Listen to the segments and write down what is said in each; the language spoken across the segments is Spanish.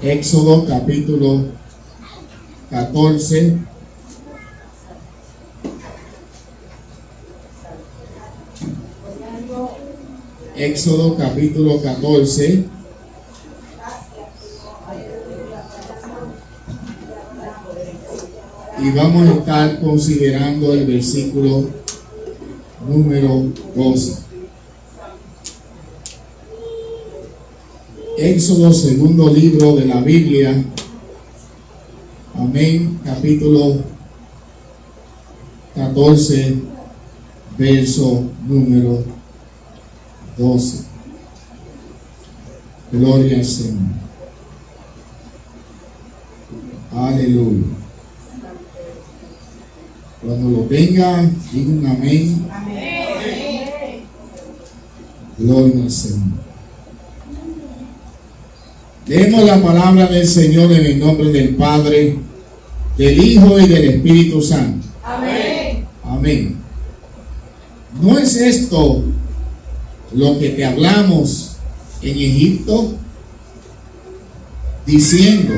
Éxodo capítulo 14. Éxodo capítulo 14. Y vamos a estar considerando el versículo número 12. Éxodo, segundo libro de la Biblia. Amén. Capítulo 14, verso número 12. Gloria al Señor. Aleluya. Cuando lo tenga, diga un amén. Amén. Gloria al Señor. Leemos la palabra del Señor en el nombre del Padre, del Hijo y del Espíritu Santo. Amén. Amén. ¿No es esto lo que te hablamos en Egipto? Diciendo,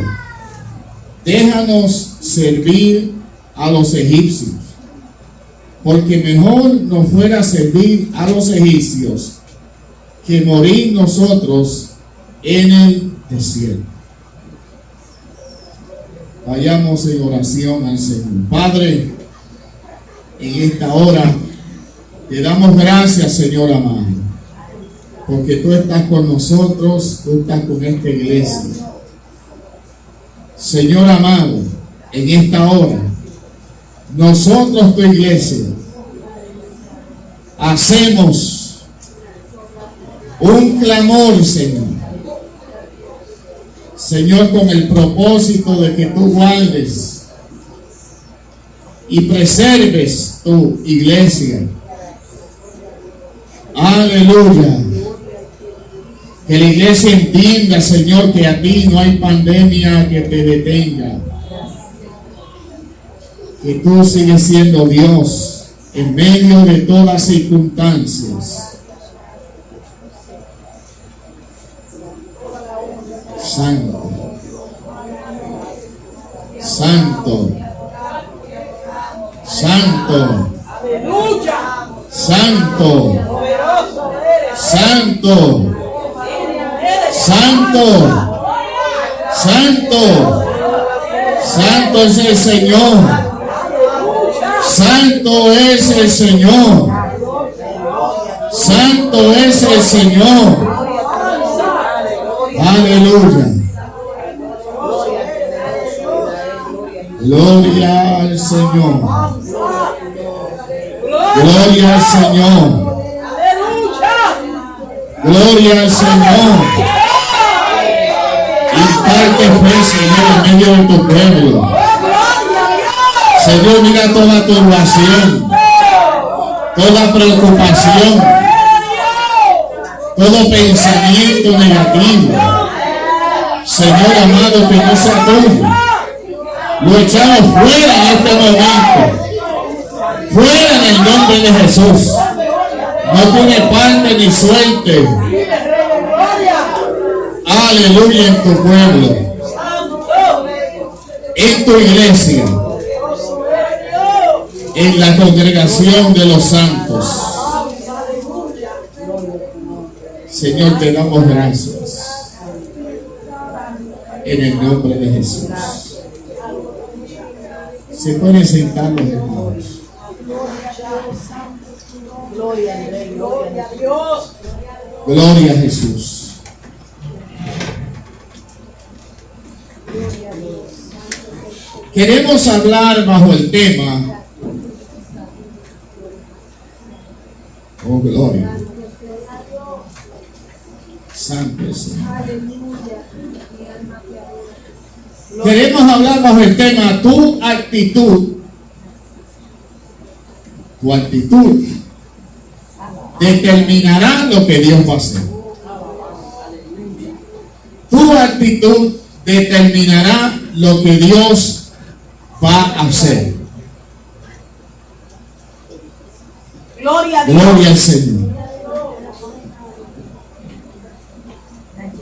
déjanos servir a los egipcios, porque mejor nos fuera servir a los egipcios que morir nosotros en el desierto. Vayamos en oración al Señor. Padre, en esta hora te damos gracias, Señor amado, porque tú estás con nosotros, tú estás con esta iglesia. Señor amado, en esta hora, nosotros, tu iglesia, hacemos un clamor, Señor. Señor, con el propósito de que tú guardes y preserves tu iglesia. Aleluya. Que la iglesia entienda, Señor, que a ti no hay pandemia que te detenga. Que tú sigues siendo Dios en medio de todas circunstancias. Santo, santo, santo, santo, santo, santo, santo, santo es el Señor, santo es el Señor, santo es el Señor. Aleluya. Gloria al Señor. Gloria al Señor. Gloria al Señor. Imparte fe, Señor, en medio de tu pueblo. Señor, mira toda turbación, toda preocupación, todo pensamiento negativo, Señor amado, que no sea tuyo. Lo echamos fuera en este momento. Fuera en el nombre de Jesús. No tiene parte ni suerte. Aleluya en tu pueblo. En tu iglesia. En la congregación de los santos. Señor, te damos gracias en el nombre de Jesús. Se pueden sentar los hermanos. Gloria a Jesús. Queremos hablar bajo el tema. Oh, gloria. Santo Señor. Queremos hablar bajo el tema tu actitud. Tu actitud determinará lo que Dios va a hacer. Tu actitud determinará lo que Dios va a hacer. Gloria a Dios. Gloria al Señor.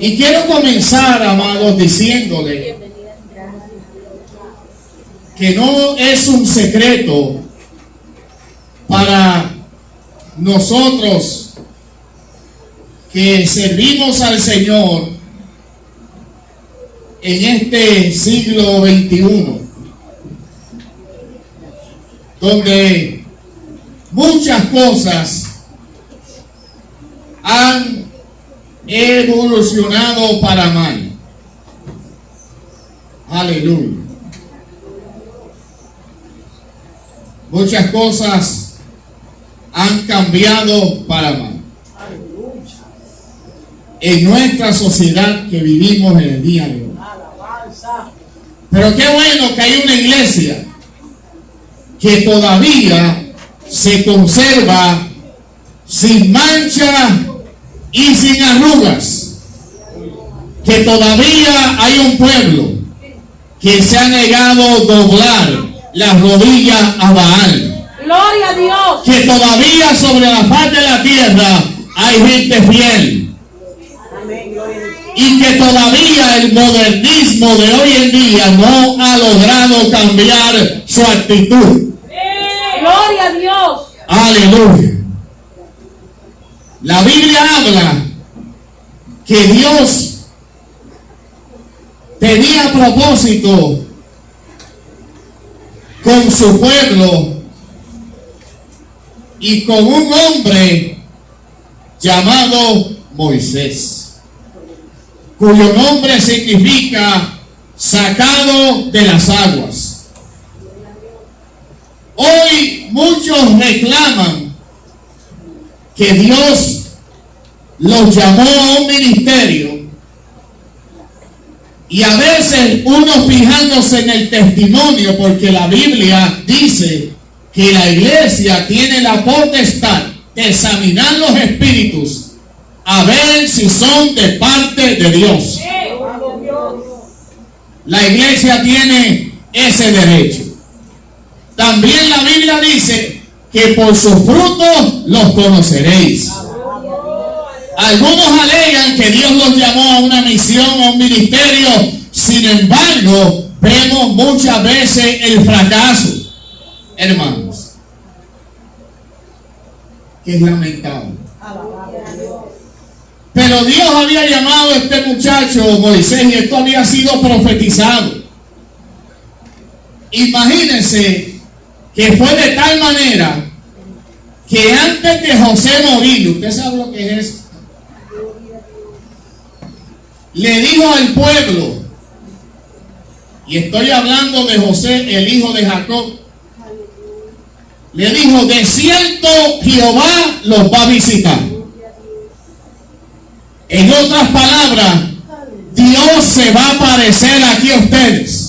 Y quiero comenzar, amados, diciéndole que no es un secreto para nosotros que servimos al Señor en este siglo XXI, donde muchas cosas han evolucionado para mal. Aleluya. Muchas cosas han cambiado para mal en nuestra sociedad que vivimos en el día de hoy. Pero qué bueno que hay una iglesia que todavía se conserva sin mancha y sin arrugas, que todavía hay un pueblo que se ha negado a doblar las rodillas a Baal. Gloria a Dios. Que todavía sobre la faz de la tierra hay gente fiel. Y que todavía el modernismo de hoy en día no ha logrado cambiar su actitud. Gloria a Dios. Aleluya. La Biblia habla que Dios tenía propósito con su pueblo y con un hombre llamado Moisés, cuyo nombre significa sacado de las aguas. Hoy muchos reclaman que Dios los llamó a un ministerio, y a veces uno fijándose en el testimonio, porque la Biblia dice que la iglesia tiene la potestad de examinar los espíritus a ver si son de parte de Dios. La iglesia tiene ese derecho. También la Biblia dice que por sus frutos los conoceréis. Algunos alegan que Dios los llamó a una misión, a un ministerio. Sin embargo, vemos muchas veces el fracaso, hermanos, que es lamentable. Pero Dios había llamado a este muchacho Moisés, y esto había sido profetizado. Imagínense que fue de tal manera que antes de José morir, ¿usted sabe lo que es eso? Le dijo al pueblo, y estoy hablando de José, el hijo de Jacob, le dijo: de cierto Jehová los va a visitar. En otras palabras, Dios se va a aparecer aquí a ustedes.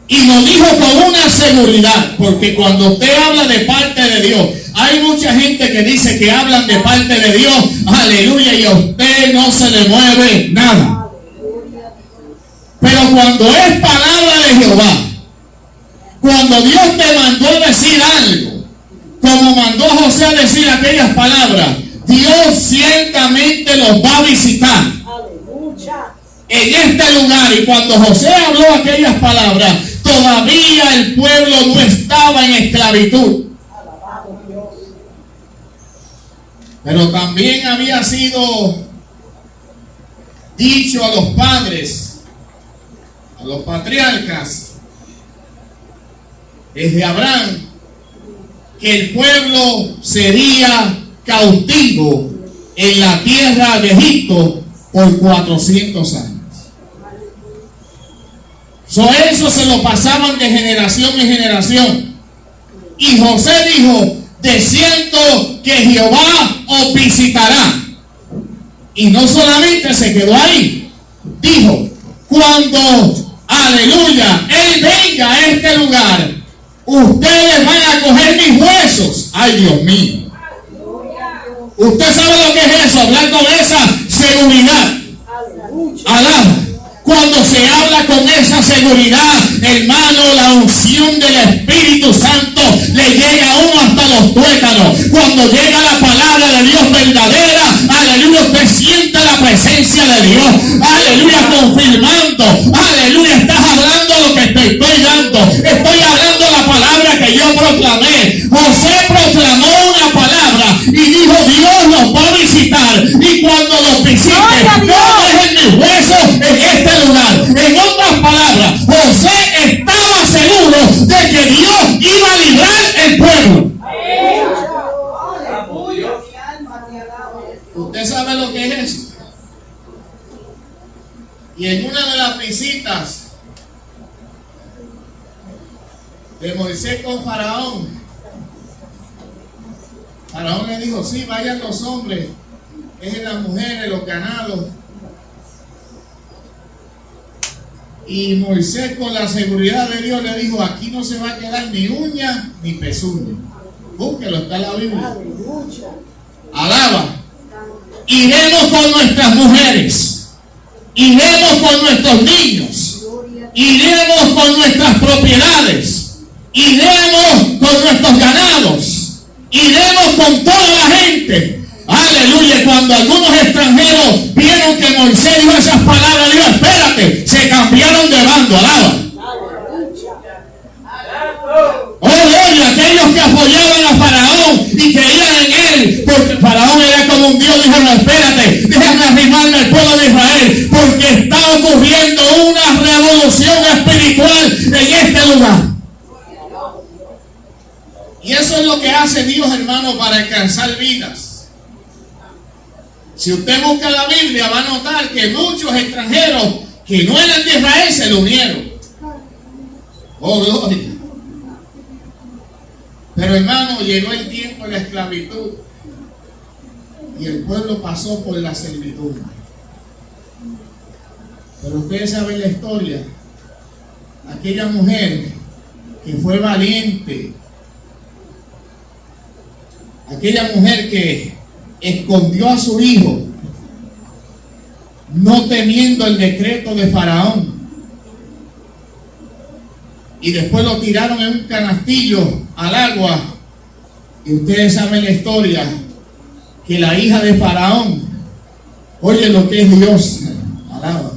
Y lo dijo con una seguridad, porque cuando usted habla de parte de Dios, hay mucha gente que dice que hablan de parte de Dios, aleluya, y a usted no se le mueve nada. Pero cuando es palabra de Jehová, cuando Dios te mandó a decir algo, como mandó a José a decir aquellas palabras, Dios ciertamente los va a visitar en este lugar. Y cuando José habló aquellas palabras, todavía el pueblo no estaba en esclavitud, pero también había sido dicho a los padres, a los patriarcas, desde Abraham, que el pueblo sería cautivo en la tierra de Egipto por 400 años. Eso se lo pasaban de generación en generación. Y José dijo: de cierto que Jehová os visitará. Y no solamente se quedó ahí, dijo: cuando, aleluya, Él venga a este lugar, ustedes van a coger mis huesos. Ay, Dios mío. Usted sabe lo que es eso, hablar con esa seguridad. Alaba. Cuando se habla con esa seguridad, hermano, la unción del Espíritu Santo le llega a uno hasta los tuétanos. Cuando llega la palabra de Dios verdadera, aleluya, usted siente la de Dios. Aleluya, confirmando. Aleluya, estás hablando lo que te estoy dando. Estoy hablando la palabra que yo proclamé. José proclamó una palabra y dijo, Dios los va a visitar. Y cuando los visite, no dejen mis huesos en este lugar. En otras palabras, José estaba seguro de que Dios iba a librar el pueblo. ¿Usted sabe lo que es eso? Y en una de las visitas de Moisés con Faraón, Faraón le dijo, sí, vayan los hombres, dejen las mujeres, los ganados. Y Moisés, con la seguridad de Dios, le dijo, aquí no se va a quedar ni uña ni pezuña. Búsquelo, está en la Biblia. Alaba. Iremos con nuestras mujeres, iremos con nuestros niños, iremos con nuestras propiedades, iremos con nuestros ganados, iremos con toda la gente. Aleluya. Cuando algunos extranjeros vieron que Moisés dijo esas palabras, dijo, espérate, se cambiaron de bando. Alaba. Oh, gloria, aquellos que apoyaban a Faraón y creían en él, porque Faraón era como un Dios, dijeron, espérate, déjame arrimarme al pueblo de Israel, porque está ocurriendo una revolución espiritual en este lugar. Y eso es lo que hace Dios, hermano, para alcanzar vidas. Si usted busca la Biblia, va a notar que muchos extranjeros que no eran de Israel se lo unieron. Oh, gloria. Pero hermano, llegó el tiempo de la esclavitud y el pueblo pasó por la servitud. Pero ustedes saben la historia. Aquella mujer que fue valiente, aquella mujer que escondió a su hijo, no temiendo el decreto de Faraón, y después lo tiraron en un canastillo al agua. Y ustedes saben la historia, que la hija de Faraón, oye lo que es Dios, alaba.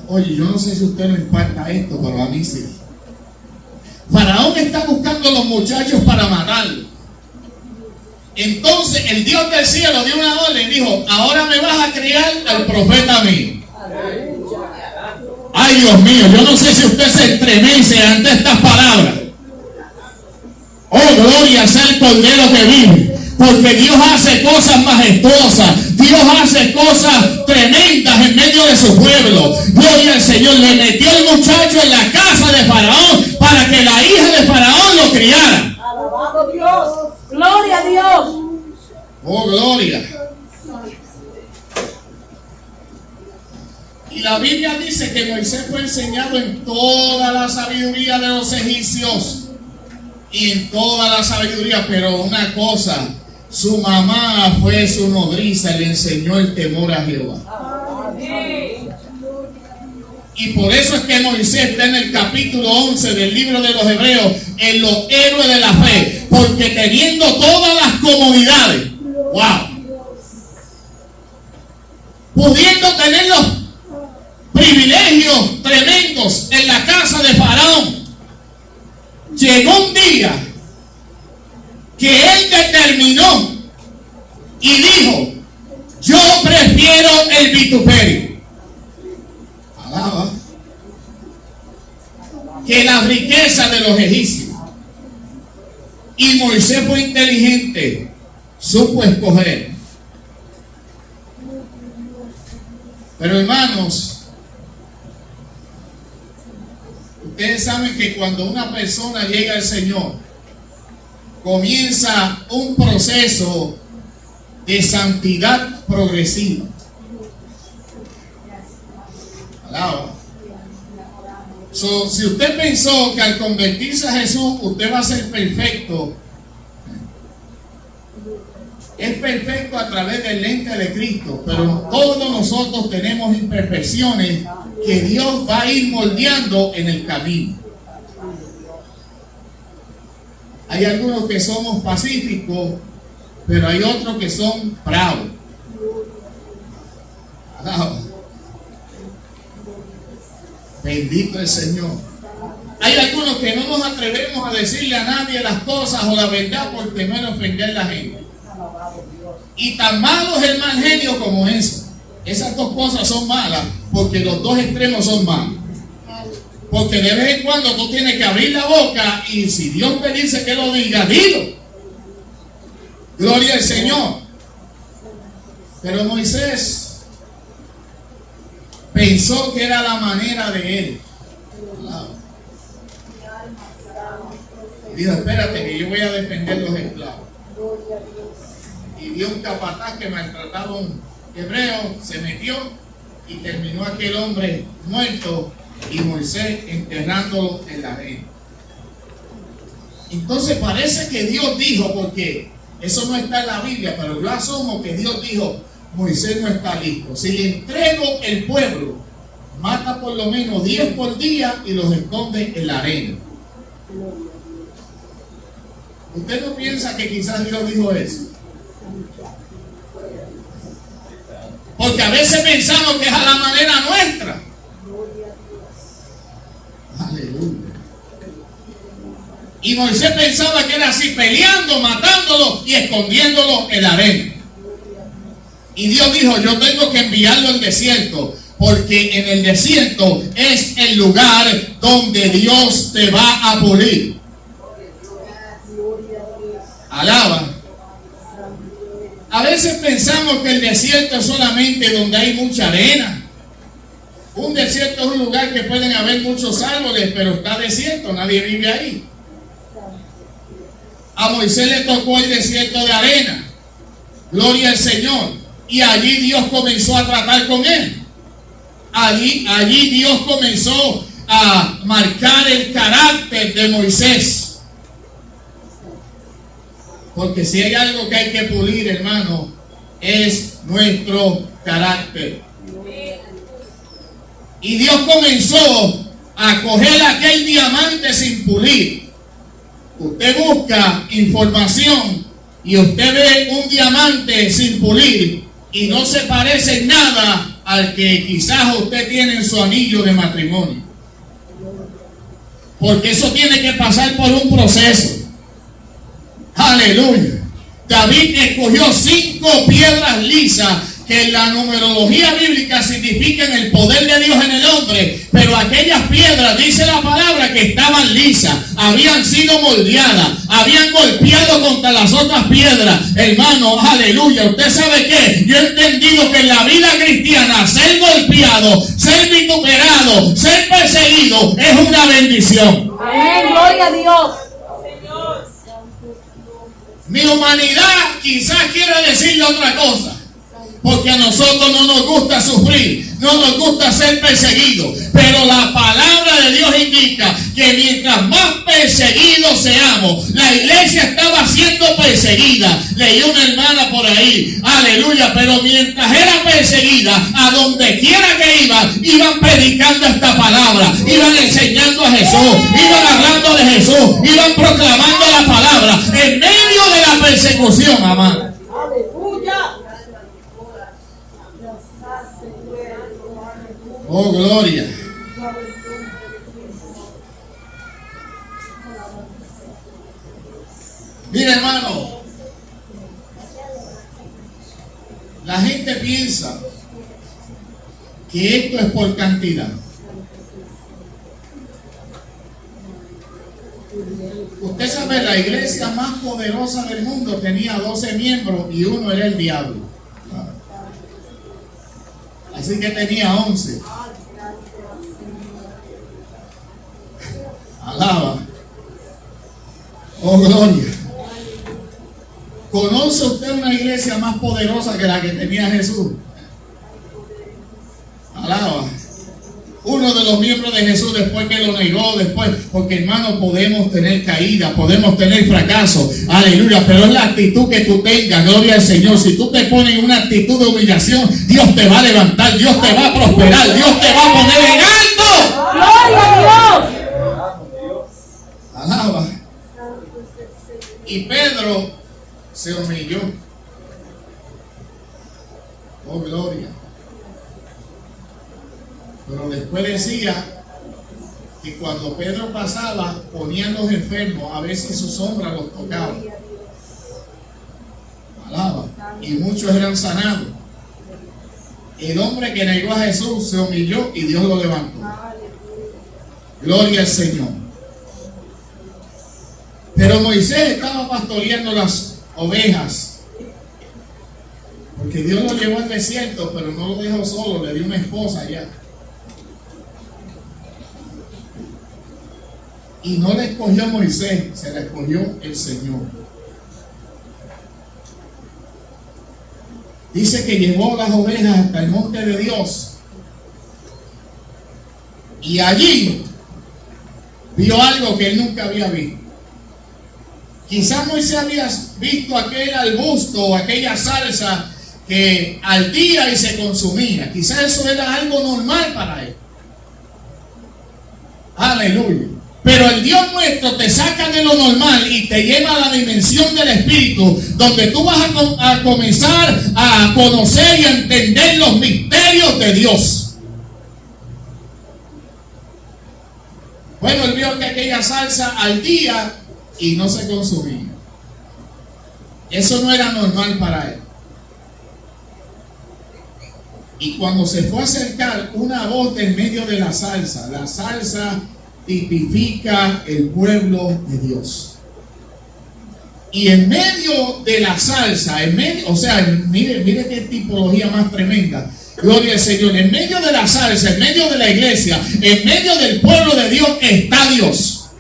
Oye, yo no sé si a usted le impacta esto, pero a mí sí. Faraón está buscando a los muchachos para matarlos. Entonces el Dios del cielo dio una orden y dijo, ahora me vas a criar al profeta mío. Ay, Dios mío, yo no sé si usted se estremece ante estas palabras. Oh, gloria sea el Cordero que vive. Porque Dios hace cosas majestuosas. Dios hace cosas tremendas en medio de su pueblo. Gloria al Señor. Le metió el muchacho en la casa de Faraón para que la hija de Faraón lo criara. Alabado Dios. Gloria a Dios. Oh, gloria. Y la Biblia dice que Moisés fue enseñado en toda la sabiduría de los egipcios y en toda la sabiduría, pero una cosa, su mamá fue su nodriza, le enseñó el temor a Jehová. Y por eso es que Moisés está en el capítulo 11 del libro de los Hebreos, en los héroes de la fe, porque teniendo todas las comodidades, wow, pudiendo tener los privilegios tremendos en la casa de Faraón, llegó un día que él determinó y dijo, yo prefiero el vituperio, alaba, que la riqueza de los egipcios. Y Moisés fue inteligente, supo escoger. Pero hermanos, ustedes saben que cuando una persona llega al Señor, comienza un proceso de santidad progresiva. Alaba. Si usted pensó que al convertirse a Jesús usted va a ser perfecto, es perfecto a través del lente de Cristo, pero todos nosotros tenemos imperfecciones que Dios va a ir moldeando en el camino. Hay algunos que somos pacíficos, pero hay otros que son bravos. Alaba. Bendito el Señor. Hay algunos que no nos atrevemos a decirle a nadie las cosas o la verdad por temor a ofender a la gente. Y tan malo es el mal genio como eso. Esas dos cosas son malas porque los dos extremos son malos. Porque de vez en cuando tú tienes que abrir la boca y si Dios te dice que lo diga, dilo. Gloria al Señor. Pero Moisés pensó que era la manera de él. Dijo, espérate que yo voy a defender los esclavos. Y vio un capataz que maltrataba a un hebreo, se metió y terminó aquel hombre muerto y Moisés enterrándolo en la arena. Entonces parece que Dios dijo, porque eso no está en la Biblia, pero yo asumo que Dios dijo, Moisés no está listo. Si le entrego el pueblo, mata por lo menos 10 por día y los esconde en la arena. ¿Usted no piensa que quizás Dios dijo eso? Porque a veces pensamos que es a la manera nuestra. Aleluya. Y Moisés pensaba que era así, peleando, matándolo y escondiéndolo en la arena. Y Dios dijo, yo tengo que enviarlo al desierto, porque en el desierto es el lugar donde Dios te va a pulir. Alaba. A veces pensamos que el desierto es solamente donde hay mucha arena. Un desierto es un lugar que pueden haber muchos árboles, pero está desierto, nadie vive ahí. A Moisés le tocó el desierto de arena. Gloria al Señor. Y allí Dios comenzó a tratar con él. Allí Dios comenzó a marcar el carácter de Moisés. Porque si hay algo que hay que pulir, hermano, es nuestro carácter. Y Dios comenzó a coger aquel diamante sin pulir. Usted busca información y usted ve un diamante sin pulir y no se parece en nada al que quizás usted tiene en su anillo de matrimonio. Porque eso tiene que pasar por un proceso. Aleluya. David escogió 5 piedras lisas que en la numerología bíblica significan el poder de Dios en el hombre, pero aquellas piedras, dice la palabra, que estaban lisas, habían sido moldeadas, habían golpeado contra las otras piedras. Hermano, aleluya. ¿Usted sabe qué? Yo he entendido que en la vida cristiana ser golpeado, ser vituperado, ser perseguido es una bendición. Amén, gloria a Dios. Mi humanidad quizás quiera decirle otra cosa, porque a nosotros no nos gusta sufrir, no nos gusta ser perseguidos, pero la palabra de Dios indica que mientras más perseguidos seamos, la iglesia estaba siendo perseguida. Leí una hermana por ahí, aleluya, pero mientras era perseguida, a donde quiera que iban predicando esta palabra, iban enseñando a Jesús, iban hablando de Jesús, iban proclamando la palabra en medio de la persecución, amado. Aleluya. Oh, gloria. Mira, hermano, la gente piensa que esto es por cantidad. Usted sabe, la iglesia más poderosa del mundo tenía 12 miembros y uno era el diablo. Así que tenía 11. Alaba. Oh, gloria. ¿Conoce usted una iglesia más poderosa que la que tenía Jesús? Alaba. Uno de los miembros de Jesús, después que lo negó, porque hermano, podemos tener caída, podemos tener fracaso, aleluya, pero es la actitud que tú tengas, gloria al Señor. Si tú te pones en una actitud de humillación, Dios te va a levantar, Dios te va a prosperar, Dios te va a poner en alto. ¡Gloria a Dios! Alaba. Y Pedro se humilló. Oh, gloria. Pero después decía que cuando Pedro pasaba, ponían los enfermos a ver si su sombra los tocaba. Alaba. Y muchos eran sanados. El hombre que negó a Jesús se humilló y Dios lo levantó. Gloria al Señor. Pero Moisés estaba pastoreando las ovejas, porque Dios lo llevó al desierto, pero no lo dejó solo, le dio una esposa allá. Y no le escogió Moisés, se le escogió el Señor. Dice que llevó las ovejas hasta el monte de Dios. Y allí vio algo que él nunca había visto. Quizás Moisés había visto aquel arbusto o aquella salsa que ardía y se consumía. Quizás eso era algo normal para él. Aleluya. Pero el Dios nuestro te saca de lo normal y te lleva a la dimensión del Espíritu, donde tú vas a comenzar a conocer y a entender los misterios de Dios. Bueno, él vio que aquella salsa ardía y no se consumía. Eso no era normal para él. Y cuando se fue a acercar, una voz en medio de la salsa tipifica el pueblo de Dios. Y en medio de la salsa, mire qué tipología más tremenda. Gloria al Señor. En medio de la salsa, en medio de la iglesia, en medio del pueblo de Dios está Dios.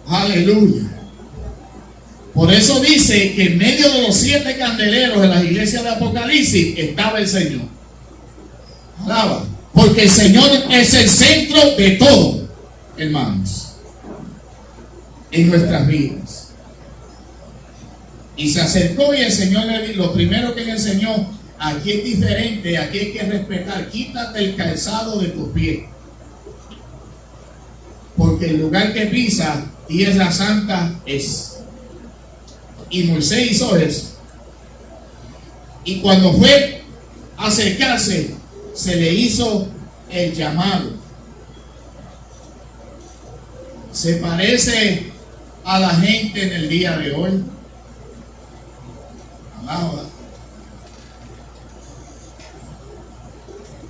Aleluya. Por eso dice que en medio de los 7 candeleros de las iglesias de Apocalipsis estaba el Señor. Alaba. Porque el Señor es el centro de todo, hermanos, en nuestras vidas. Y se acercó y el Señor le dijo, lo primero que le enseñó, aquí es diferente, aquí hay que respetar, quítate el calzado de tus pies. Porque el lugar que pisa, tierra santa es. Y Moisés hizo eso. Y cuando fue a acercarse, se le hizo el llamado. Se parece a la gente en el día de hoy. Alaba.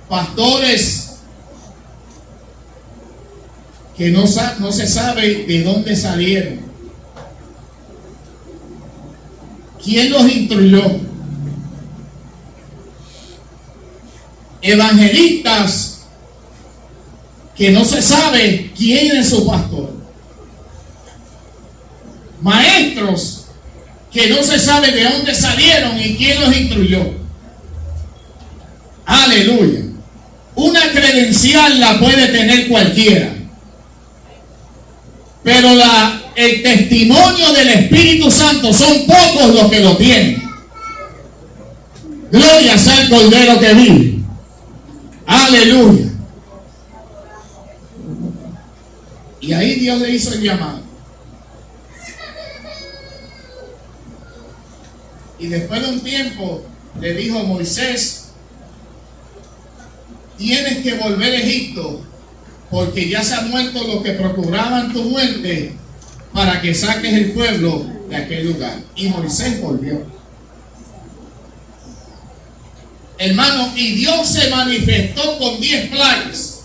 Pastores que no se sabe de dónde salieron. ¿Quién los instruyó? Evangelistas que no se sabe quién es su pastor. Maestros que no se sabe de dónde salieron y quién los instruyó. Aleluya. Una credencial la puede tener cualquiera, pero el testimonio del Espíritu Santo son pocos los que lo tienen. Gloria sea el Cordero que vive. Aleluya. Y ahí Dios le hizo el llamado. Y después de un tiempo le dijo: Moisés, tienes que volver a Egipto, porque ya se han muerto los que procuraban tu muerte, para que saques el pueblo de aquel lugar. Y Moisés volvió. Hermano, y Dios se manifestó con 10 plagas.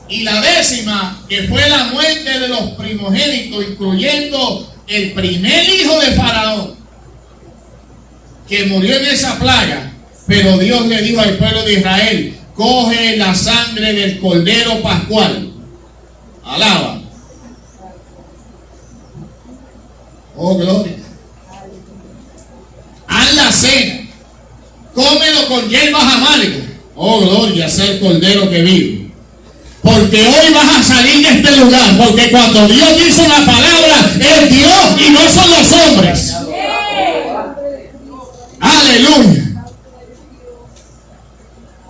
Y la 10ª, que fue la muerte de los primogénitos, incluyendo el primer hijo de Faraón, que murió en esa plaga. Pero Dios le dijo al pueblo de Israel: coge la sangre del Cordero Pascual. Alaba. Oh, gloria. Haz la cena. Cómelo con hierbas amargas. Oh, gloria sea el Cordero que vive. Porque hoy vas a salir de este lugar. Porque cuando Dios dice una palabra, es Dios y no son los hombres. Aleluya.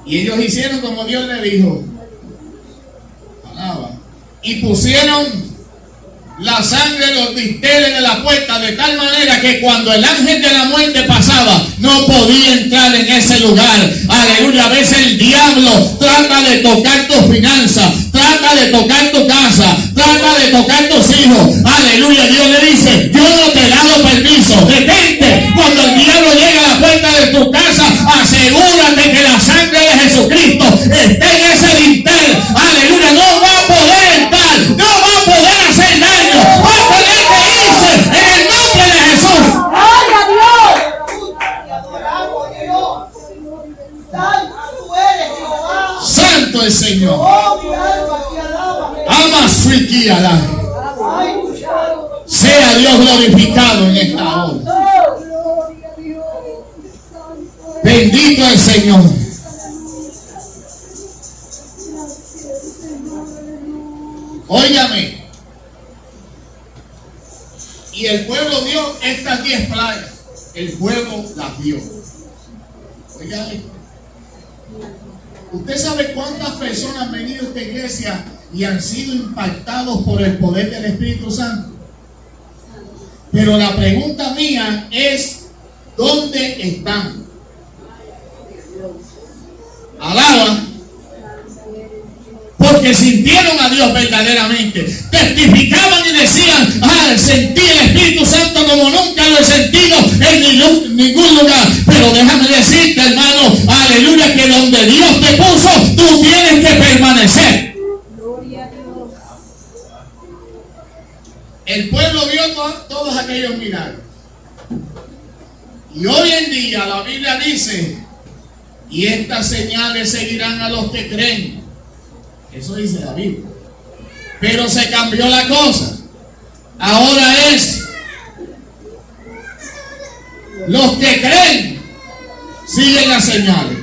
Y ellos hicieron como Dios le dijo. Alaba. Y pusieron la sangre de los dinteles de la puerta, de tal manera que cuando el ángel de la muerte pasaba, no podía entrar en ese lugar. Aleluya. A veces el diablo trata de tocar tus finanzas, trata de tocar tu casa, trata de tocar tus hijos. Aleluya. Dios le dice: yo no te he dado permiso. Detente. Cuando el diablo llega a la puerta de tu casa, asegúrate que la sangre de Jesucristo esté en ese dintel. Aleluya. No va a poder entrar, no va a poder hacer daño. Va a tener que irse en el nombre de Jesús. ¡Gloria a Dios! Santo el Señor. Ama su iquiala. Sea Dios glorificado en esta hora. Bendito el Señor. Óigame. Y el pueblo vio estas 10 plagas. El pueblo las vio. Óigame. ¿Usted sabe cuántas personas han venido a esta iglesia y han sido impactados por el poder del Espíritu Santo? Pero la pregunta mía es: ¿dónde están? Alaba. Porque sintieron a Dios verdaderamente. Testificaban y decían: sentí el Espíritu Santo como nunca lo he sentido en ningún lugar. Pero déjame decirte, hermano, aleluya, que donde Dios te puso, tú tienes que permanecer. El pueblo vio todos aquellos milagros. Y hoy en día la Biblia dice: y estas señales seguirán a los que creen. Eso dice la Biblia. Pero se cambió la cosa. Ahora es: los que creen siguen las señales.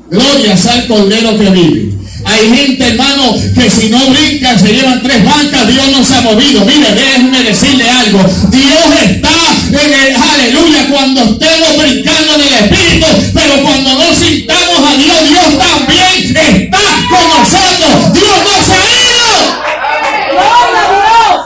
Gloria al Cordero que vive. Hay gente, hermano, que si no brincan se llevan 3 bancas. Dios no se ha movido. Mire, déjenme decirle algo. Dios está en el aleluya cuando estemos brincando en el Espíritu, pero cuando no sintamos a Dios, Dios también está con nosotros. Dios no se ha ido. ¡Gloria a Dios!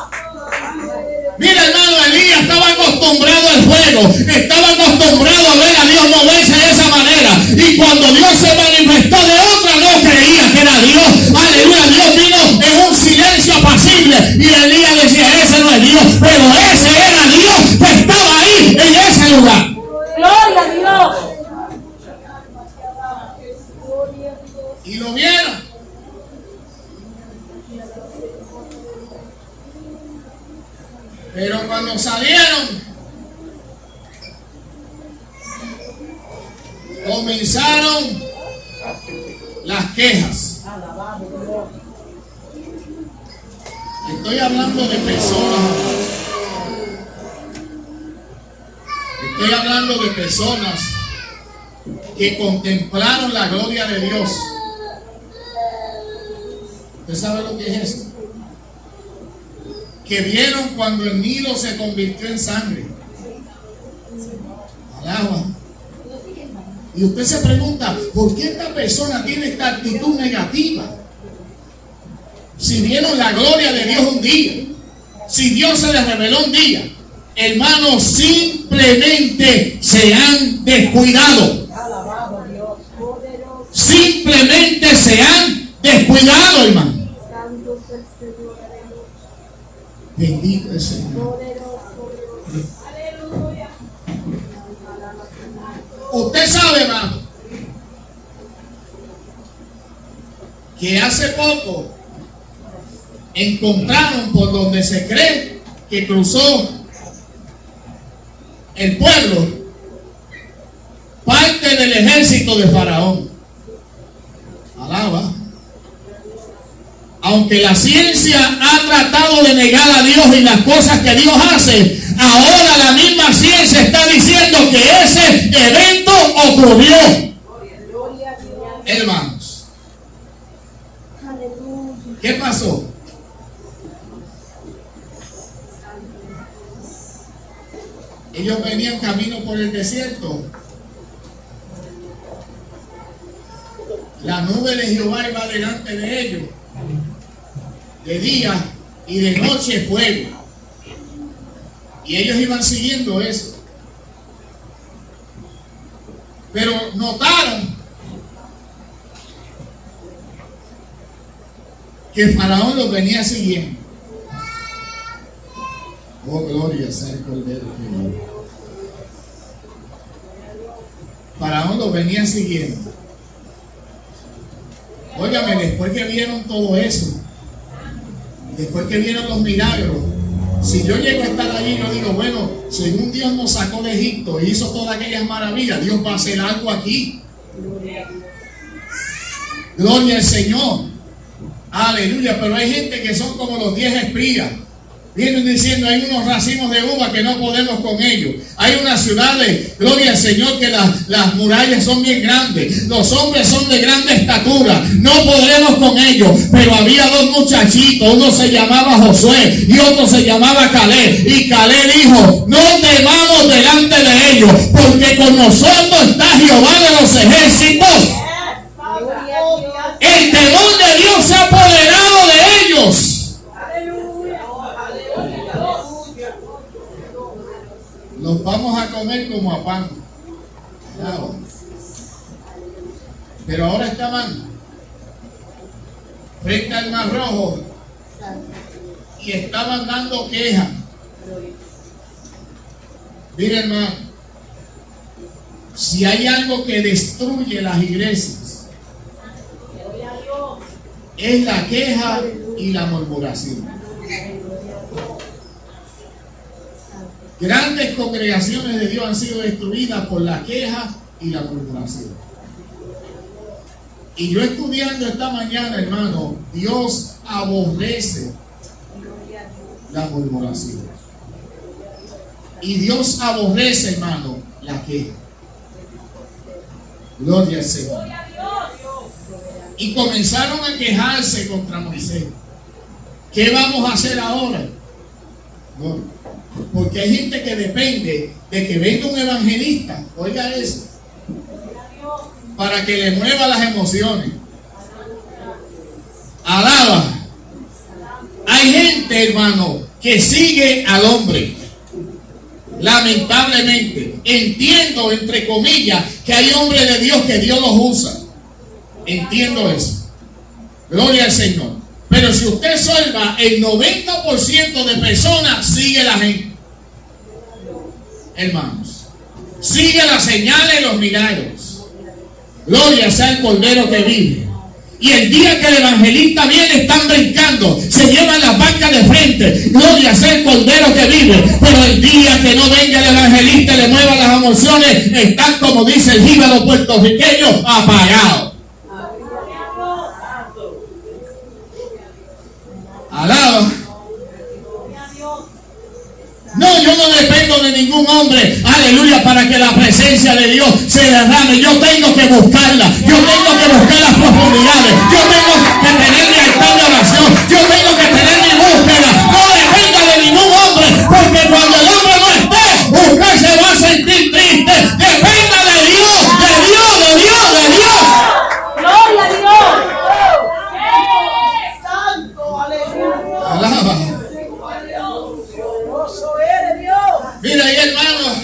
Mira, hermano, Elías estaba acostumbrado al fuego, estaba acostumbrado a ver a Dios moverse de esa manera, y cuando Dios se manifestó de otra, no creía que era Dios. Aleluya. Dios vino en un silencio apacible y Elías decía: ese no es Dios, pero ese era Dios que estaba ahí en ese lugar. ¡Gloria a Dios! Y lo vieron. Pero cuando salieron, comenzaron las quejas. Estoy hablando de personas. Estoy hablando de personas que contemplaron la gloria de Dios. ¿Usted sabe lo que es eso? Que vieron cuando el Nilo se convirtió en sangre. Alaba. Y usted se pregunta: ¿por qué esta persona tiene esta actitud negativa? Si vieron la gloria de Dios un día, si Dios se les reveló un día, hermanos, simplemente se han descuidado. Simplemente se han descuidado, hermano. Bendito el Señor. Usted sabe, hermano, que hace poco encontraron por donde se cree que cruzó el pueblo parte del ejército de Faraón. Alaba. Aunque la ciencia ha tratado de negar a Dios y las cosas que Dios hace, ahora la misma ciencia está diciendo que ese evento ocurrió. Hermanos, ¿qué pasó? Ellos venían camino por el desierto. La nube de Jehová iba delante de ellos de día y de noche fuego. Y ellos iban siguiendo eso. Pero notaron que el faraón los venía siguiendo. Oh, gloria sea el Cordero. Faraón los venía siguiendo. Óigame, después que vieron todo eso, después que vieron los milagros, si yo llego a estar allí, yo digo, bueno, según Dios nos sacó de Egipto y hizo todas aquellas maravillas, Dios va a hacer algo aquí. Gloria al Señor. Aleluya. Pero hay gente que son como los 10 espías. Vienen diciendo, hay unos racimos de uva que no podemos con ellos. Hay unas ciudades, gloria al Señor, que las murallas son bien grandes. Los hombres son de grande estatura. No podremos con ellos. Pero había dos muchachitos. Uno se llamaba Josué y otro se llamaba Caleb. Y Caleb dijo, no temamos delante de ellos, porque con nosotros está Jehová de los ejércitos. El temor de Dios se ha apoderado de ellos. Los vamos a comer como a pan. Claro. Pero ahora estaban frente al Mar Rojo y estaban dando quejas. Miren, hermano, si hay algo que destruye las iglesias, es la queja y la murmuración. Grandes congregaciones de Dios han sido destruidas por la queja y la murmuración. Y yo estudiando esta mañana, hermano, Dios aborrece la murmuración. Y Dios aborrece, hermano, la queja. Gloria al Señor. Y comenzaron a quejarse contra Moisés. ¿Qué vamos a hacer ahora? No. Porque hay gente que depende de que venga un evangelista, oiga eso, para que le mueva las emociones. Alaba. Hay gente, hermano, que sigue al hombre. Lamentablemente, entiendo, entre comillas, que hay hombres de Dios que Dios los usa. Entiendo eso. Gloria al Señor. Pero si usted observa, el 90% de personas sigue la gente. Hermanos, sigue las señales y los milagros. Gloria sea el Cordero que vive. Y el día que el evangelista viene, están brincando, se llevan las vacas de frente. Gloria sea el Cordero que vive. Pero el día que no venga el evangelista y le mueva las emociones, están, como dice el jíbaro puertorriqueño, apagados. Alaba. No, yo no dependo de ningún hombre, aleluya, para que la presencia de Dios se derrame. Yo tengo que buscarla, yo tengo que buscar las profundidades, yo tengo que tener mi altar de oración, yo tengo que tener mi búsqueda. No dependa de ningún hombre, porque cuando el hombre no esté, usted se va a sentir triste. Dependa de Dios, de Dios, de Dios, de Dios. Gloria a Dios. Alaba. Mira ahí, hermanos,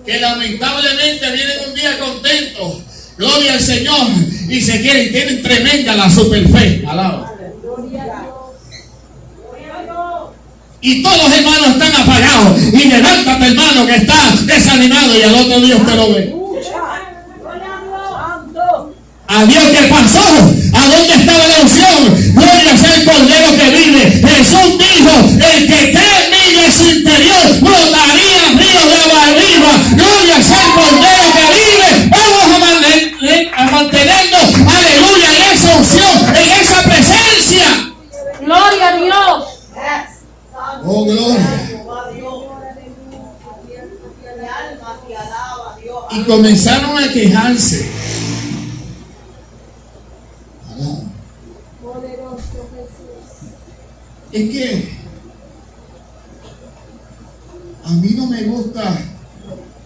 que lamentablemente vienen un día contentos, gloria al Señor, y se quieren, tienen tremenda la superfe. Alaba. Y todos los hermanos están apagados. Y levántate, hermano, que está desanimado, y al otro día usted lo ve. A Dios que pasó, ¿a dónde estaba la unción? Gloria sea el Cordero que vive. Jesús dijo, el que cree en mí de su interior brotaría ríos de agua viva. Gloria sea el Cordero que vive. Vamos a mantenernos, aleluya, en esa unción, en esa presencia. Gloria a Dios. Oh, gloria. Y comenzaron a quejarse. Es que a mí no me gusta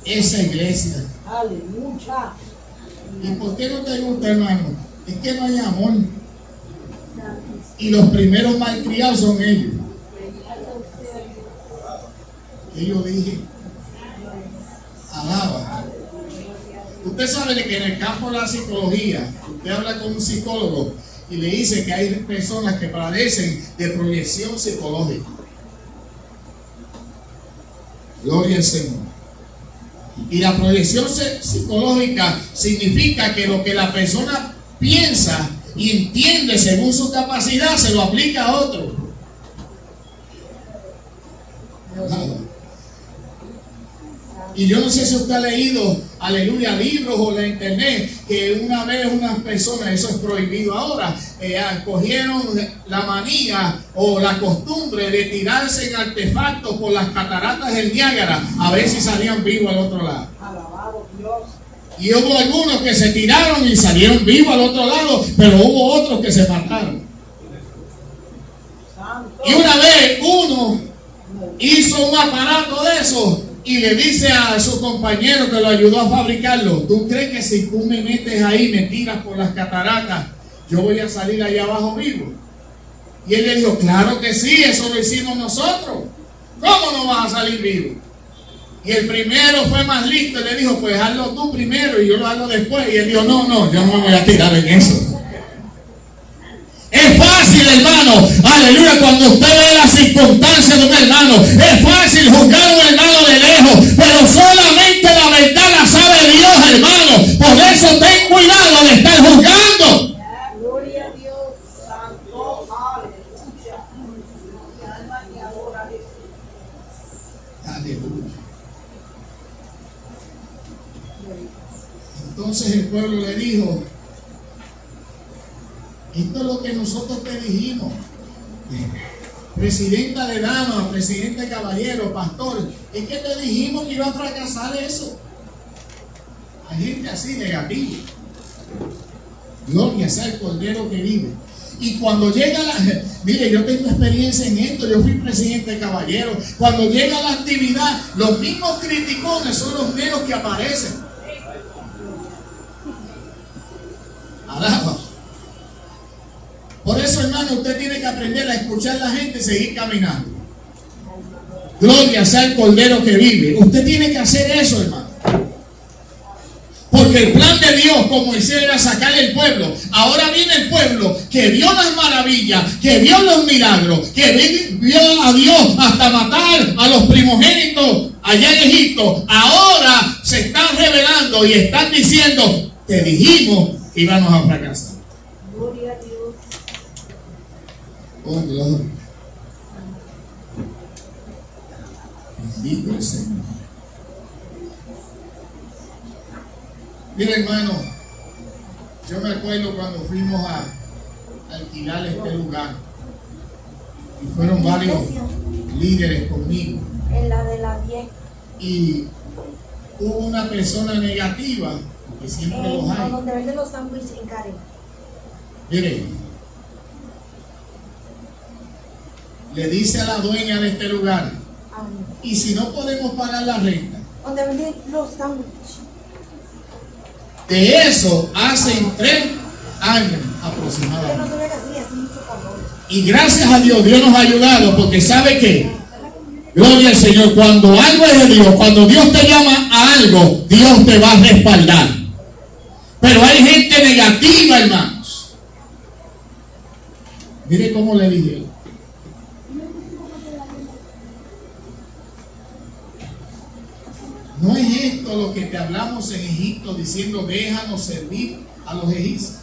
esa iglesia. Aleluya. ¿Y por qué no te gusta, hermano? Es que no hay amor. Y los primeros malcriados son ellos. Y yo dije, alaba. Usted sabe de que en el campo de la psicología, usted habla con un psicólogo y le dice que hay personas que padecen de proyección psicológica. Gloria al Señor. Y la proyección psicológica significa que lo que la persona piensa y entiende según su capacidad se lo aplica a otro. Y yo no sé si usted ha leído, aleluya, libros o la internet, que una vez unas personas, eso es prohibido ahora, cogieron la manía o la costumbre de tirarse en artefactos por las cataratas del Niágara a ver si salían vivos al otro lado. Alabado Dios. Y hubo algunos que se tiraron y salieron vivos al otro lado, pero hubo otros que se mataron. Santo. Y una vez uno hizo un aparato de eso y le dice a su compañero que lo ayudó a fabricarlo: ¿tú crees que si tú me metes ahí, me tiras por las cataratas, yo voy a salir allá abajo vivo? Y él le dijo: claro que sí, eso lo hicimos nosotros. ¿Cómo no vas a salir vivo? Y el primero fue más listo y le dijo: pues hazlo tú primero y yo lo hago después. Y él dijo: no, yo no me voy a tirar en eso. Es fácil, hermano, aleluya, cuando usted ve las circunstancias de un hermano, es fácil juzgar a un hermano de lejos, pero solamente la verdad la sabe Dios, hermano. Por eso ten cuidado de estar juzgando. Gloria a Dios, santo, aleluya. Mi alma te adora. Aleluya. Entonces el pueblo le dijo: esto es lo que nosotros te dijimos, presidenta de damas, presidente de caballero, pastor, es que te dijimos que iba a fracasar eso. Hay gente así negativa. Gloria sea el Cordero que vive. Y cuando llega mire, yo tengo experiencia en esto, yo fui presidente de caballero. Cuando llega la actividad, los mismos criticones son los menos que aparecen. Alaba. Por eso, hermano, usted tiene que aprender a escuchar a la gente y seguir caminando. Gloria sea el Cordero que vive. Usted tiene que hacer eso, hermano. Porque el plan de Dios con Moisés era sacar el pueblo. Ahora viene el pueblo que vio las maravillas, que vio los milagros, que vio a Dios hasta matar a los primogénitos allá en Egipto. Ahora se están revelando y están diciendo: te dijimos que íbamos a fracasar. Gloria a Dios. Oh, gloria. Bendito el Señor. Mira, hermano, yo me acuerdo cuando fuimos a alquilar este lugar y fueron varios líderes conmigo. En la de la 10. Y hubo una persona negativa, que siempre los hay. Donde venden los sándwiches en Karen. Mire, le dice a la dueña de este lugar: y si no podemos pagar la renta. Donde venden los sándwiches. De eso hacen 3 años aproximadamente. Y gracias a Dios, Dios nos ha ayudado, porque ¿sabe qué? Gloria al Señor, cuando algo es de Dios, cuando Dios te llama a algo, Dios te va a respaldar. Pero hay gente negativa, hermanos. Mire cómo le dije. No es esto lo que te hablamos en Egipto diciendo: déjanos servir a los egipcios.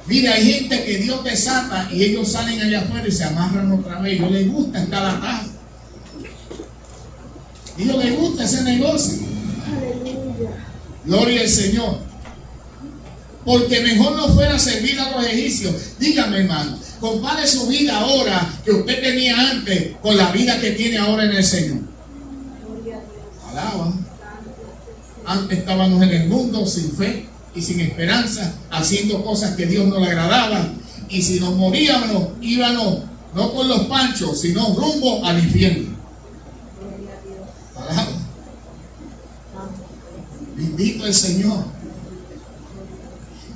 Mira, hay gente que Dios desata y ellos salen allá afuera y se amarran otra vez. A ellos les gusta estar atrás. A ellos les gusta ese negocio. Aleluya. Gloria al Señor. Porque mejor no fuera servir a los egipcios. Dígame, hermano, compare su vida ahora que usted tenía antes con la vida que tiene ahora en el Señor. Alaba. Antes estábamos en el mundo sin fe y sin esperanza, haciendo cosas que Dios no le agradaba. Y si nos moríamos, íbamos no con los panchos, sino rumbo al infierno. Alaba. Bendito el Señor.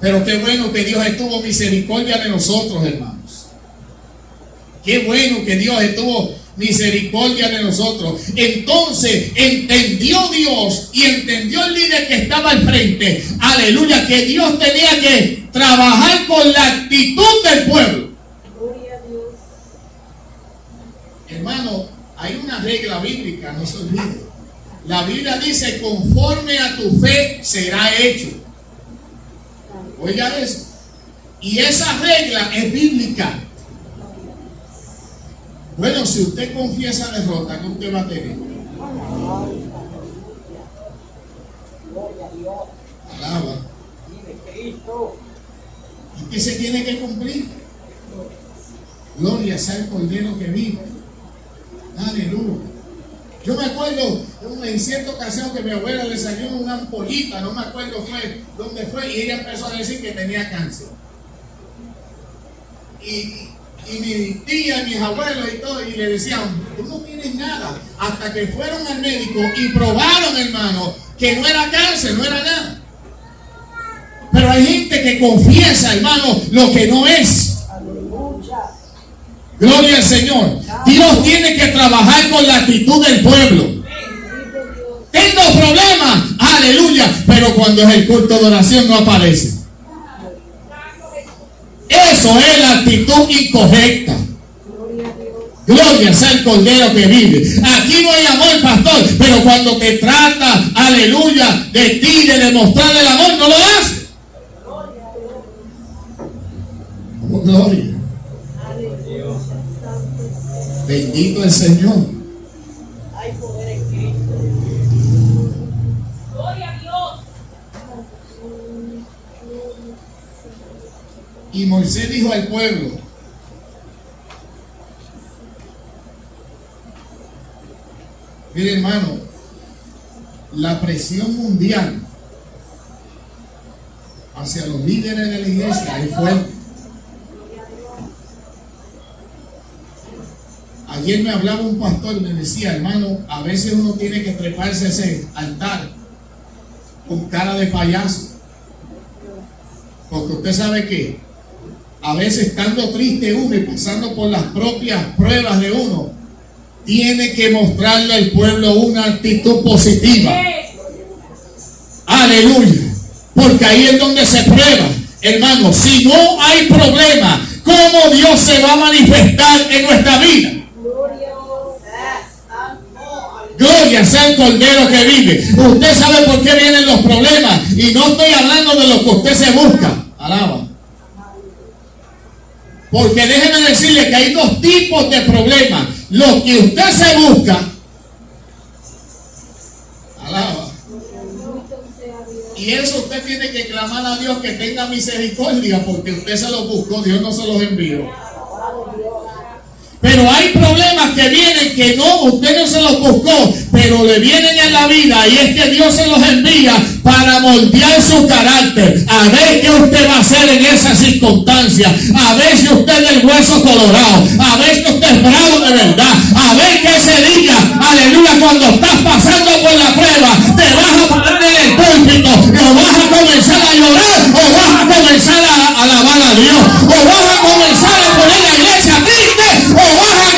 Pero qué bueno que Dios estuvo misericordia de nosotros, hermanos. Qué bueno que Dios estuvo misericordia de nosotros. Entonces entendió Dios y entendió el líder que estaba al frente, aleluya, que Dios tenía que trabajar con la actitud del pueblo. Gloria a Dios. Hermano, hay una regla bíblica, no se olvide. La Biblia dice: conforme a tu fe será hecho. Oiga eso. Y esa regla es bíblica. Bueno, si usted confiesa derrota, ¿qué usted va a tener? Alaba. ¿Y qué se tiene que cumplir? Gloria sea el Cordero que vive. Aleluya. Yo me acuerdo en cierta ocasión que mi abuela le salió una ampollita, no me acuerdo dónde fue, y ella empezó a decir que tenía cáncer. Y mi tía, mis abuelos y todo, y le decían: tú no tienes nada. Hasta que fueron al médico y probaron, hermano, que no era cáncer, no era nada. Pero hay gente que confiesa, hermano, lo que no es. Gloria al Señor. Dios tiene que trabajar con la actitud del pueblo. Tengo problemas, aleluya, pero cuando es el culto de oración no aparece. Eso es la actitud incorrecta. Gloria sea el Cordero que vive. Aquí no hay amor, pastor, pero cuando te trata, aleluya, de ti, de demostrar el amor, no lo hace. Oh, gloria. Bendito el Señor. Hay poder en Cristo. Gloria a Dios. Y Moisés dijo al pueblo: mire, hermano, la presión mundial hacia los líderes de la iglesia es fuerte. Ayer me hablaba un pastor y me decía: hermano, a veces uno tiene que treparse a ese altar con cara de payaso. Porque usted sabe que a veces, estando triste uno y pasando por las propias pruebas de uno, tiene que mostrarle al pueblo una actitud positiva. Aleluya. Porque ahí es donde se prueba, hermano. Si no hay problema, ¿cómo Dios se va a manifestar en nuestra vida? Gloria sea el Cordero que vive. Usted sabe por qué vienen los problemas. Y no estoy hablando de lo que usted se busca. Alaba. Porque déjeme decirle que hay dos tipos de problemas. Lo que usted se busca. Alaba. Y eso usted tiene que clamar a Dios que tenga misericordia, porque usted se los buscó, Dios no se los envió. Pero hay problemas que vienen que no, usted no se los buscó, pero le vienen en la vida, y es que Dios se los envía para moldear su carácter. A ver qué usted va a hacer en esa circunstancia. A ver si usted es del hueso colorado. A ver si usted es bravo de verdad. A ver que ese día, aleluya, cuando estás pasando por la prueba, te vas a parar en el púlpito, o vas a comenzar a llorar, o vas a comenzar a alabar a Dios, o vas a comenzar a poner la iglesia triste, o vas a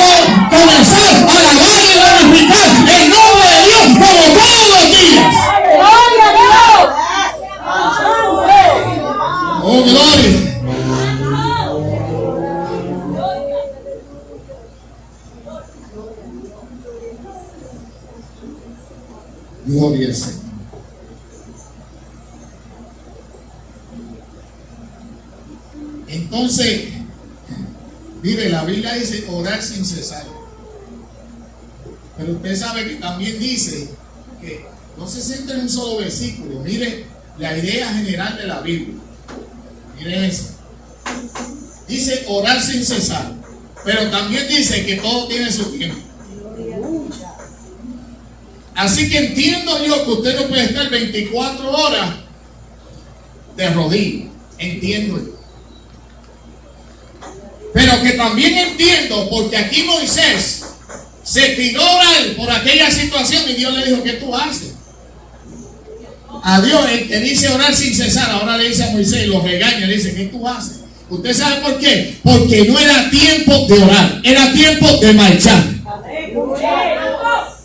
comenzar a alabar y glorificar el nombre de Dios como todos los días. ¡Gloria a Dios! ¡Oh, gloria! Gloria al Señor. Entonces, mire, la Biblia dice orar sin cesar. Pero usted sabe que también dice que no se centra en un solo versículo. Mire la idea general de la Biblia. Mire eso. Dice orar sin cesar. Pero también dice que todo tiene su tiempo. Así que entiendo yo que usted no puede estar 24 horas de rodillas. Entiendo yo. Pero que también entiendo, porque aquí Moisés se tiró a orar por aquella situación y Dios le dijo: ¿qué tú haces? a Dios, el que dice orar sin cesar, ahora le dice a Moisés, lo regaña, le dice, ¿qué tú haces? ¿Usted sabe por qué? Porque no era tiempo de orar, era tiempo de marchar.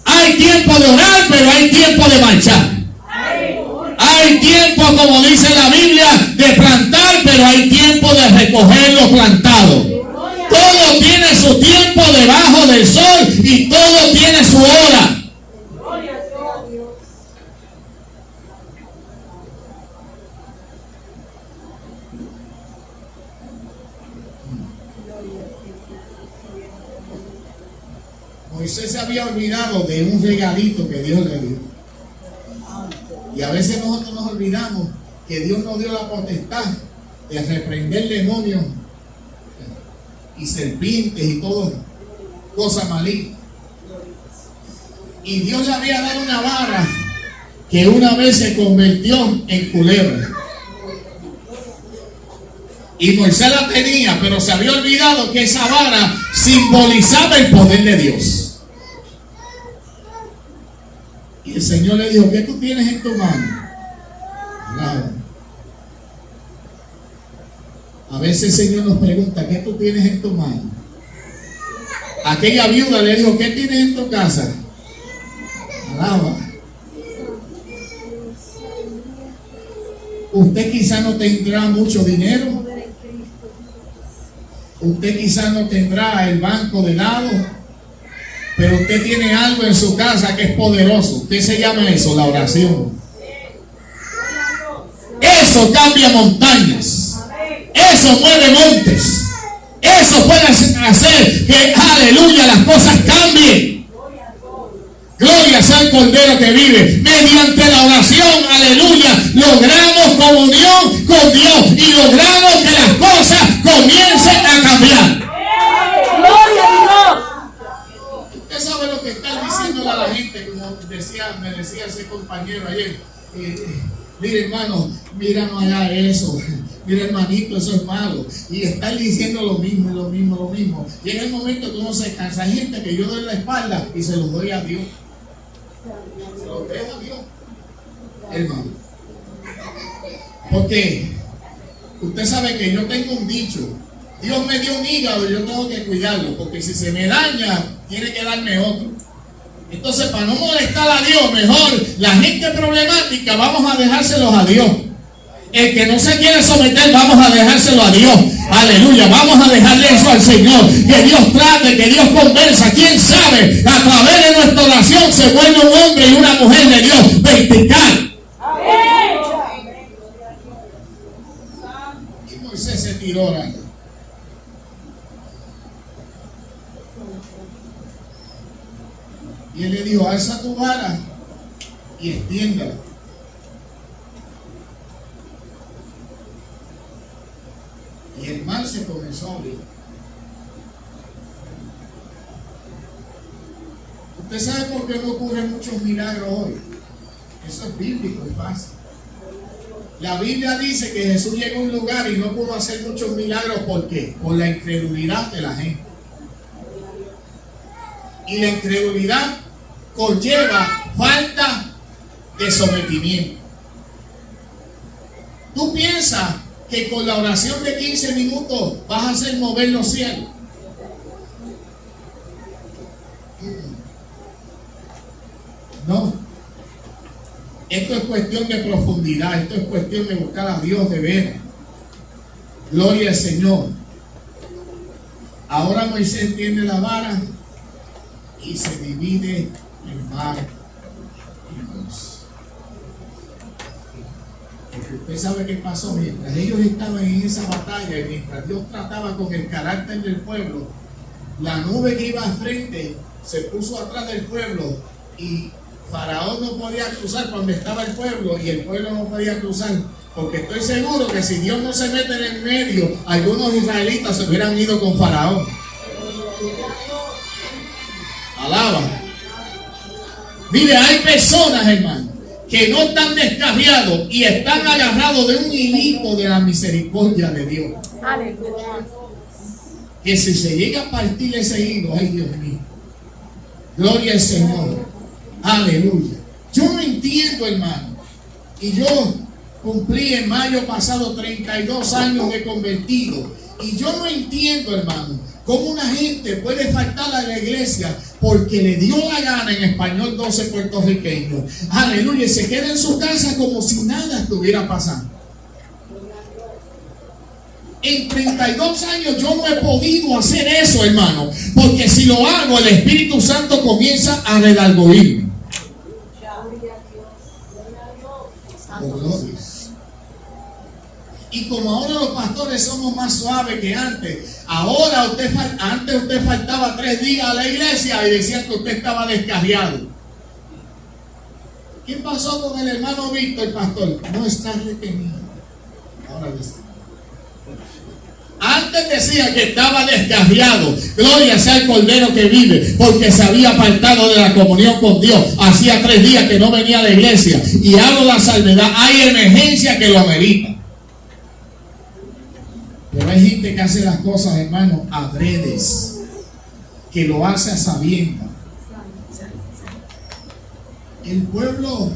Hay tiempo de orar, pero hay tiempo de marchar. Hay tiempo, como dice la Biblia, de plantar, pero hay tiempo de recoger lo plantado. Todo tiene su tiempo debajo del sol y todo tiene su hora. Moisés se había olvidado de un regalito que Dios le dio. Y a veces nosotros nos olvidamos que Dios nos dio la potestad de reprender demonios y serpientes y todo, cosas malignas. Y Dios le había dado una vara que una vez se convirtió en culebra. Y Moisés la tenía, pero se había olvidado que esa vara simbolizaba el poder de Dios. Y el Señor le dijo, ¿qué tú tienes en tu mano? Nada. A veces el Señor nos pregunta, ¿qué tú tienes en tu mano? Aquella viuda le dijo, ¿qué tienes en tu casa? Alaba. Usted quizá no tendrá mucho dinero. Usted quizá no tendrá el banco de lado. Pero usted tiene algo en su casa que es poderoso. Usted se llama eso, la oración. Eso cambia montañas. Eso mueve montes. Eso puede hacer que, aleluya, las cosas cambien. Gloria sea el Cordero que vive. Mediante la oración, aleluya, logramos comunión con Dios y logramos que las cosas comiencen a cambiar. Gloria a Dios. Usted sabe lo que están diciéndole a la gente, como me decía ese compañero ayer. Mira, hermano, mira no haga eso. Mira, hermanito, eso es malo. Y están diciendo lo mismo, lo mismo, lo mismo. Llega el momento que uno se cansa. Hay gente que yo doy la espalda y se los doy a Dios. Se los dejo a Dios, hermano. Porque usted sabe que yo tengo un dicho. Dios me dio un hígado y yo tengo que cuidarlo, porque si se me daña, tiene que darme otro. Entonces, para no molestar a Dios, mejor la gente problemática, vamos a dejárselos a Dios. El que no se quiere someter, vamos a dejárselo a Dios. Aleluya, vamos a dejarle eso al Señor. Que Dios trate, que Dios convenza. ¿Quién sabe? A través de nuestra oración se vuelve un hombre y una mujer de Dios vertical. Y Moisés se tiró orando. Y él le dijo, alza tu vara y extiéndala. Y el mar se comenzó a abrir. Usted sabe por qué no ocurren muchos milagros hoy. Eso es bíblico, es fácil. La Biblia dice que Jesús llegó a un lugar y no pudo hacer muchos milagros. ¿Por qué? Por la incredulidad de la gente. Y la incredulidad conlleva falta de sometimiento. Tú piensas que con la oración de 15 minutos vas a hacer mover los cielos. No. Esto es cuestión de profundidad. Esto es cuestión de buscar a Dios de veras. Gloria al Señor. Ahora Moisés tiene la vara y se divide el mar en dos. Porque usted sabe qué pasó mientras ellos estaban en esa batalla y mientras Dios trataba con el carácter del pueblo, la nube que iba al frente se puso atrás del pueblo y Faraón no podía cruzar donde estaba el pueblo y el pueblo no podía cruzar, porque estoy seguro que si Dios no se mete en el medio, algunos israelitas se hubieran ido con Faraón. Alaba. Mire, hay personas, hermano, que no están descarriados y están agarrados de un hilito de la misericordia de Dios. Aleluya. Que si se llega a partir ese hilo, ay Dios mío, gloria al Señor, aleluya. Yo no entiendo, hermano, Y yo cumplí en mayo pasado 32 años de convertido. Y yo no entiendo, hermano, cómo una gente puede faltar a la iglesia porque le dio la gana, en español 12 puertorriqueño. Aleluya, y se queda en su casa como si nada estuviera pasando. En 32 años yo no he podido hacer eso, hermano, porque si lo hago, el Espíritu Santo comienza a redarguirme. Y como ahora los pastores somos más suaves que antes, ahora antes usted faltaba 3 días a la iglesia y decían que usted estaba descarriado. ¿Qué pasó con el hermano Víctor, pastor? No está retenido. Ahora dice. Antes decía que estaba descarriado. Gloria sea el Cordero que vive, porque se había apartado de la comunión con Dios. Hacía 3 días que no venía a la iglesia. Y hago la salvedad. Hay emergencia que lo amerita. Pero hay gente que hace las cosas, hermano, adredes, que lo hace a sabiendas. El pueblo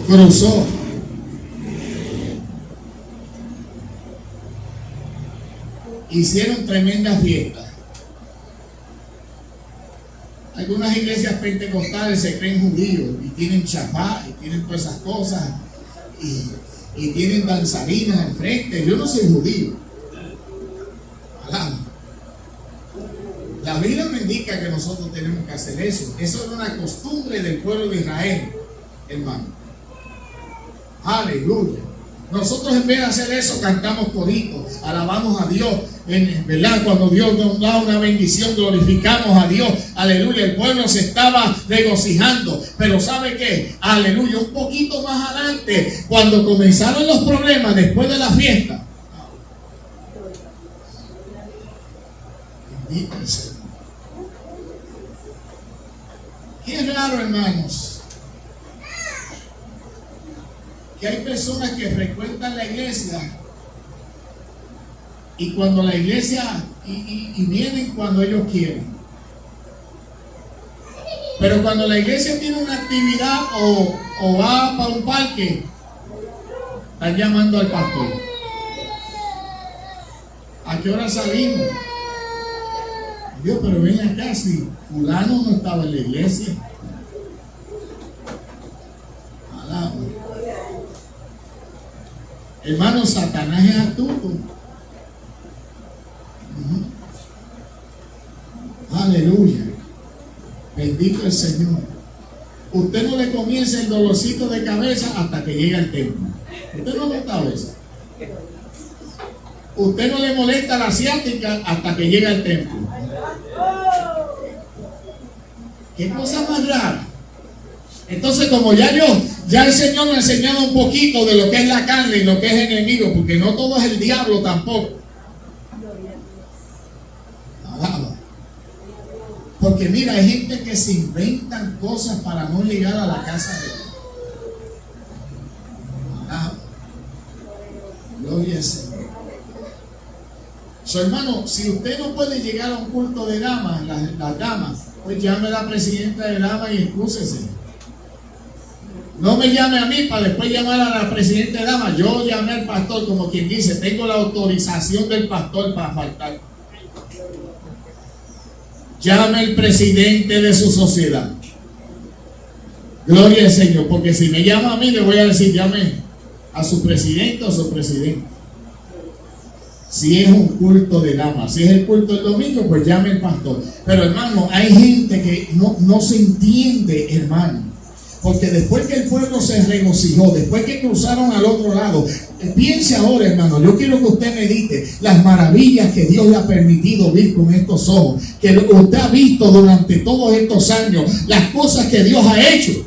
cruzó. Hicieron tremendas fiestas. Algunas iglesias pentecostales se creen judíos y tienen chapá y tienen todas esas cosas y tienen danzarinas al frente. Yo no soy judío. La Biblia me indica que nosotros tenemos que hacer eso. Eso era una costumbre del pueblo de Israel, hermano. Aleluya. Nosotros en vez de hacer eso cantamos coritos, alabamos a Dios, ¿verdad? Cuando Dios nos da una bendición, glorificamos a Dios, aleluya. El pueblo se estaba regocijando, pero ¿sabe qué? Aleluya, un poquito más adelante, cuando comenzaron los problemas después de la fiesta, qué raro, hermanos, que hay personas que frecuentan la iglesia y cuando la iglesia y vienen cuando ellos quieren, pero cuando la iglesia tiene una actividad o va para un parque, están llamando al pastor. ¿A qué hora salimos? Dios, pero ven acá, si fulano no estaba en la iglesia. Alaba. Hermano, Satanás es astuto. Aleluya. Bendito el Señor. Usted no le comienza el dolorcito de cabeza hasta que llega al templo. Usted no nota eso. Usted no le molesta la ciática hasta que llega al templo. Qué cosa más rara. Entonces, como ya el Señor me ha enseñado un poquito de lo que es la carne y lo que es enemigo, porque no todo es el diablo tampoco. Alaba. Porque mira, hay gente que se inventan cosas para no llegar a la casa de Dios. Alaba. Gloria al Señor. Hermano, si usted no puede llegar a un culto de damas, las damas, pues llame a la presidenta de damas y excúsese. No me llame a mí para después llamar a la presidenta de damas. Yo llamé al pastor, como quien dice, tengo la autorización del pastor para faltar. Llame al presidente de su sociedad. Gloria al Señor, porque si me llama a mí, le voy a decir, llame a su presidente o su presidente. Si es un culto de damas, si es el culto del domingo, pues llame al pastor. Pero hermano, hay gente que no se entiende, hermano. Porque después que el pueblo se regocijó, después que cruzaron al otro lado, piense ahora, hermano, yo quiero que usted medite las maravillas que Dios le ha permitido ver con estos ojos, que usted ha visto durante todos estos años, las cosas que Dios ha hecho.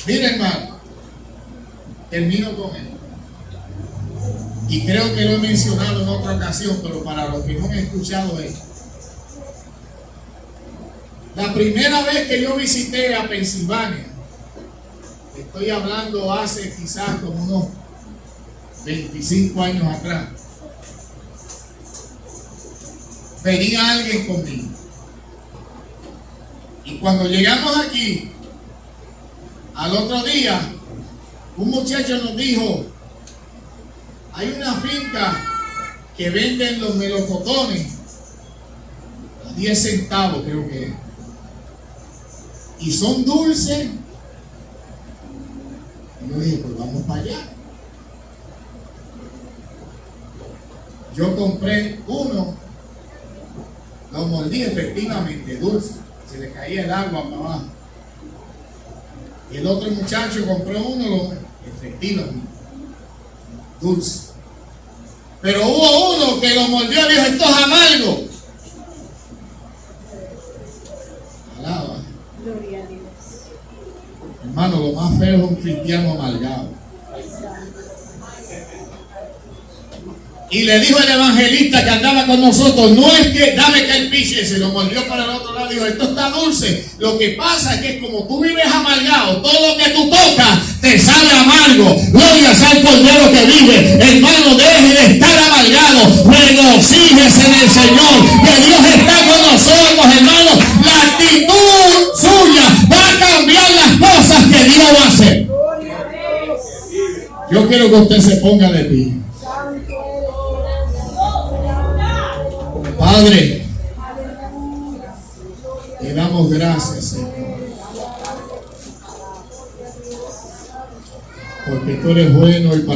Mira, hermano, termino con él. Y creo que lo he mencionado en otra ocasión, pero para los que no han escuchado esto. La primera vez que yo visité a Pensilvania, estoy hablando hace quizás como unos 25 años atrás, venía alguien conmigo. cuando llegamos aquí, al otro día, un muchacho nos dijo, hay una finca que venden los melocotones a 10 centavos, creo que es. Y son dulces. Y yo dije, pues vamos para allá. Yo compré uno, lo mordí, efectivamente, dulce. Se le caía el agua para abajo. Y el otro muchacho compró uno, efectivamente, dulce. Pero hubo uno que lo mordió y dijo, esto es amargo. Alaba. Gloria a Dios. Hermano, lo más feo es un cristiano amargado. Y le dijo el evangelista que andaba con nosotros, no es que dame que el piche, se lo mordió para el otro lado, dijo, esto está dulce. Lo que pasa es que como tú vives amargado, todo lo que tú tocas te sale amargo. Gloria sea el Cordero que vive. Hermano, deje de estar amargado, regocíjese en el Señor, que Dios está con nosotros, hermano. La actitud suya va a cambiar las cosas que Dios va a hacer. Yo quiero que usted se ponga de pie. Padre, te damos gracias, Señor, porque tú eres bueno y